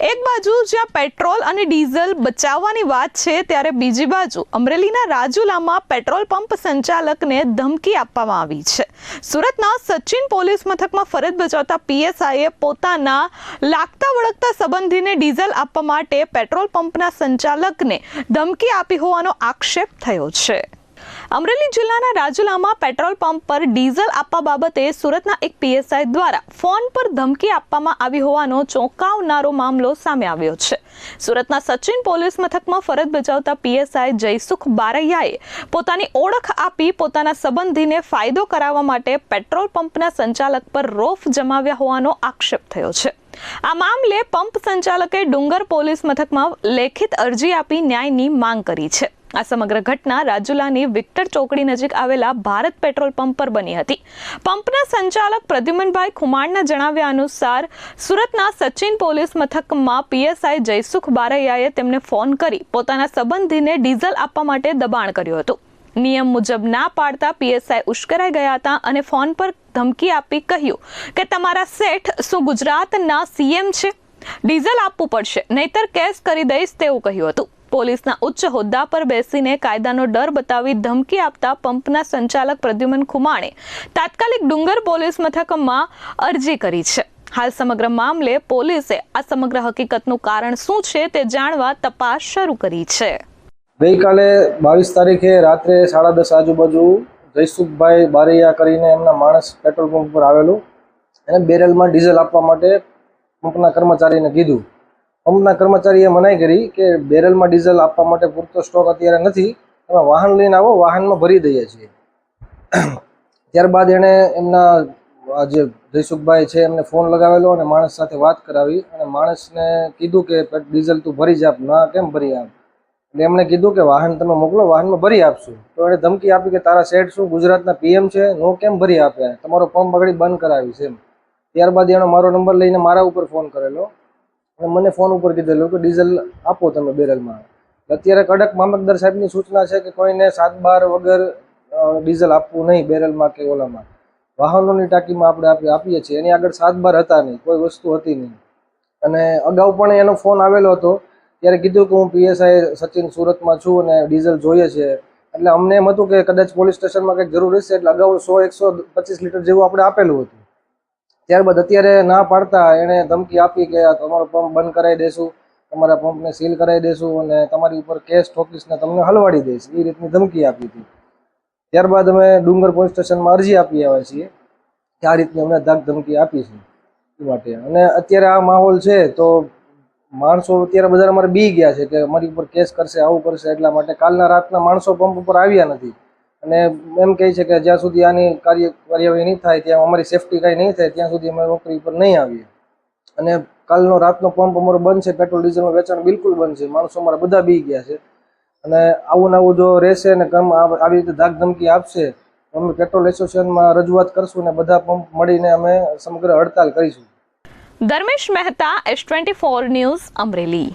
એક બાજુ જ્યાં પેટ્રોલ અને ડીઝલ બચાવવાની વાત છે, ત્યારે બીજી બાજુ અમરેલીના રાજુલામાં પેટ્રોલ પંપ સંચાલકને ધમકી આપવામાં આવી છે. સુરતના સચિન પોલીસ મથકમાં ફરજ બજાવતા પીએસઆઈએ પોતાના લાગતા વળગતા સંબંધીને ડીઝલ આપવા માટે પેટ્રોલ પંપના સંચાલકને ધમકી આપી હોવાનો આક્ષેપ થયો છે. અમરેલી જિલ્લાના રાજુલામાં પેટ્રોલ પંપ પર ડીઝલ આપવા બાબતે સુરતના એક પીએસઆઈ દ્વારા ફોન પર ધમકી આપવામાં આવી હોવાનો ચોંકાવનારો મામલો સામે આવ્યો છે. સુરતના સચિન પોલીસ મથકમાં ફરજ બજાવતા પીએસઆઈ જયસુખ બારૈયાએ પોતાની ઓળખ આપી પોતાના સંબંધીને ફાયદો કરાવવા માટે પેટ્રોલ પંપના સંચાલક પર રોફ જમાવ્યા હોવાનો આક્ષેપ થયો છે. આ મામલે પંપ સંચાલકે ડુંગર પોલીસ મથકમાં લેખિત અરજી આપી ન્યાયની માંગ કરી છે. આ સમગ્ર ઘટના રાજુલાની વિક્ટર ચોકડી નજીક આવેલા ભારત પેટ્રોલ પંપ પર બની હતી. પંપના સંચાલક પ્રદ્યુમનભાઈ ખુમાણના જણાવ્યા અનુસાર સુરતના સચિન પોલીસ મથકમાં પીએસઆઈ જયસુખ બારૈયાએ તેમને ફોન કરી પોતાના સંબંધીને ડીઝલ આપવા માટે દબાણ કર્યું હતું. નિયમ મુજબ ના પાડતા પીએસઆઈ ઉશ્કેરાઈ ગયા હતા અને ફોન પર ધમકી આપી કહ્યું કે તમારા શેઠ શું ગુજરાતના સીએમ છે? ડીઝલ આપવું પડશે, નહીતર કેસ કરી દઈશ તેવું કહ્યું હતું. પોલીસના ઉચ્ચ હોદ્દા પર બેસીને કાયદાનો ડર બતાવી ધમકી આપતા પંપના સંચાલક પ્રદ્યુમન ખુમાણે તાત્કાલિક ડુંગર પોલીસ મથકમાં અરજી કરી છે. હાલ સમગ્ર મામલે પોલીસે આ સમગ્ર હકીકતનું કારણ શું છે તે જાણવા તપાસ શરૂ કરી છે. ગઈકાલે 22 તારીખે રાત્રે 10:30 આજુબાજુ જયસુખભાઈ બારૈયા કરીને એમના માણસ પેટ્રોલ પંપ પર આવેલું. એને બેરલમાં ડીઝલ આપવા માટે પંપના કર્મચારીને કીધું. પંપના કર્મચારીએ મનાઈ કરી કે બેરલમાં ડીઝલ આપવા માટે પૂરતો સ્ટોક અત્યારે નથી, તમે વાહન લઈને આવો, વાહનમાં ભરી દઈએ છીએ. ત્યારબાદ એણે એમના જે જયસુખભાઈ છે એમને ફોન લગાવેલો અને માણસ સાથે વાત કરાવી અને માણસને કીધું કે ડીઝલ તું ભરી જ આપ. ના, કેમ ભરી આપ? એટલે એમણે કીધું કે વાહન તમે મોકલો, વાહનમાં ભરી આપશું. તો એણે ધમકી આપી કે તારા શેઠ શું ગુજરાતના પીએમ છે? નો કેમ ભરી આપે? તમારો પંપ આગળ બંધ કરાવીશ એમ. ત્યારબાદ એણે મારો નંબર લઈને મારા ઉપર ફોન કરેલો અને મને ફોન ઉપર કીધેલું કે ડીઝલ આપો તમે બેરલમાં. અત્યારે કડક મામલતદાર સાહેબની સૂચના છે કે કોઈને 7-12 વગર ડીઝલ આપવું નહીં બેરલમાં કે ઓલામાં. વાહનોની ટાંકીમાં આપણે આપીએ છીએ, એની આગળ 7-12 હતા નહીં, કોઈ વસ્તુ હતી નહીં. અને અગાઉ પણ એનો ફોન આવેલો હતો, ત્યારે કીધું કે હું પીએસઆઈ સચિન સુરતમાં છું અને ડીઝલ જોઈએ છે. એટલે અમને એમ હતું કે કદાચ પોલીસ સ્ટેશનમાં કંઈક જરૂર હશે, એટલે અગાઉ 100-125 લીટર જેવું આપણે આપેલું હતું. ત્યારબાદ અત્યારે ના પાડતા એણે ધમકી આપી કે તમારો પંપ બંધ કરાવી દેશું, તમારા પંપને સીલ કરાવી દેશું અને તમારી ઉપર કેસ ઠોકીશ ને તમને હલવાડી દઈશ, એ રીતની ધમકી આપી હતી. ત્યારબાદ અમે ડુંગર પોલીસ સ્ટેશનમાં અરજી આપી આવ્યા છીએ કે આ રીતની અમને ધાક ધમકી આપી છે એ માટે. અને અત્યારે આ માહોલ છે તો માણસો અત્યારે બધા અમારે બી ગયા છે કે અમારી ઉપર કેસ કરશે, આવું કરશે. એટલા માટે કાલના રાતના માણસો પંપ ઉપર આવ્યા નથી અને એમ કહે છે કે જ્યાં સુધી આની કાર્યવાહી નહીં થાય, ત્યાં અમારી સેફટી કાંઈ નહીં થાય, ત્યાં સુધી અમે નોકરી પર નહીં આવીએ. અને કાલનો રાતનો પંપ અમારો બંધ છે, પેટ્રોલ ડીઝલનું વેચાણ બિલકુલ બંધ છે. માણસો અમારા બધા બી ગયા છે અને આવું ને આવું જો રહેશે ને આવી રીતે ધાક ધમકી આપશે તો અમે પેટ્રોલ એસોસિએશનમાં રજૂઆત કરશું ને બધા પંપ મળીને અમે સમગ્ર હડતાલ કરીશું. Dharmesh Mehta, S24 news, Amreli.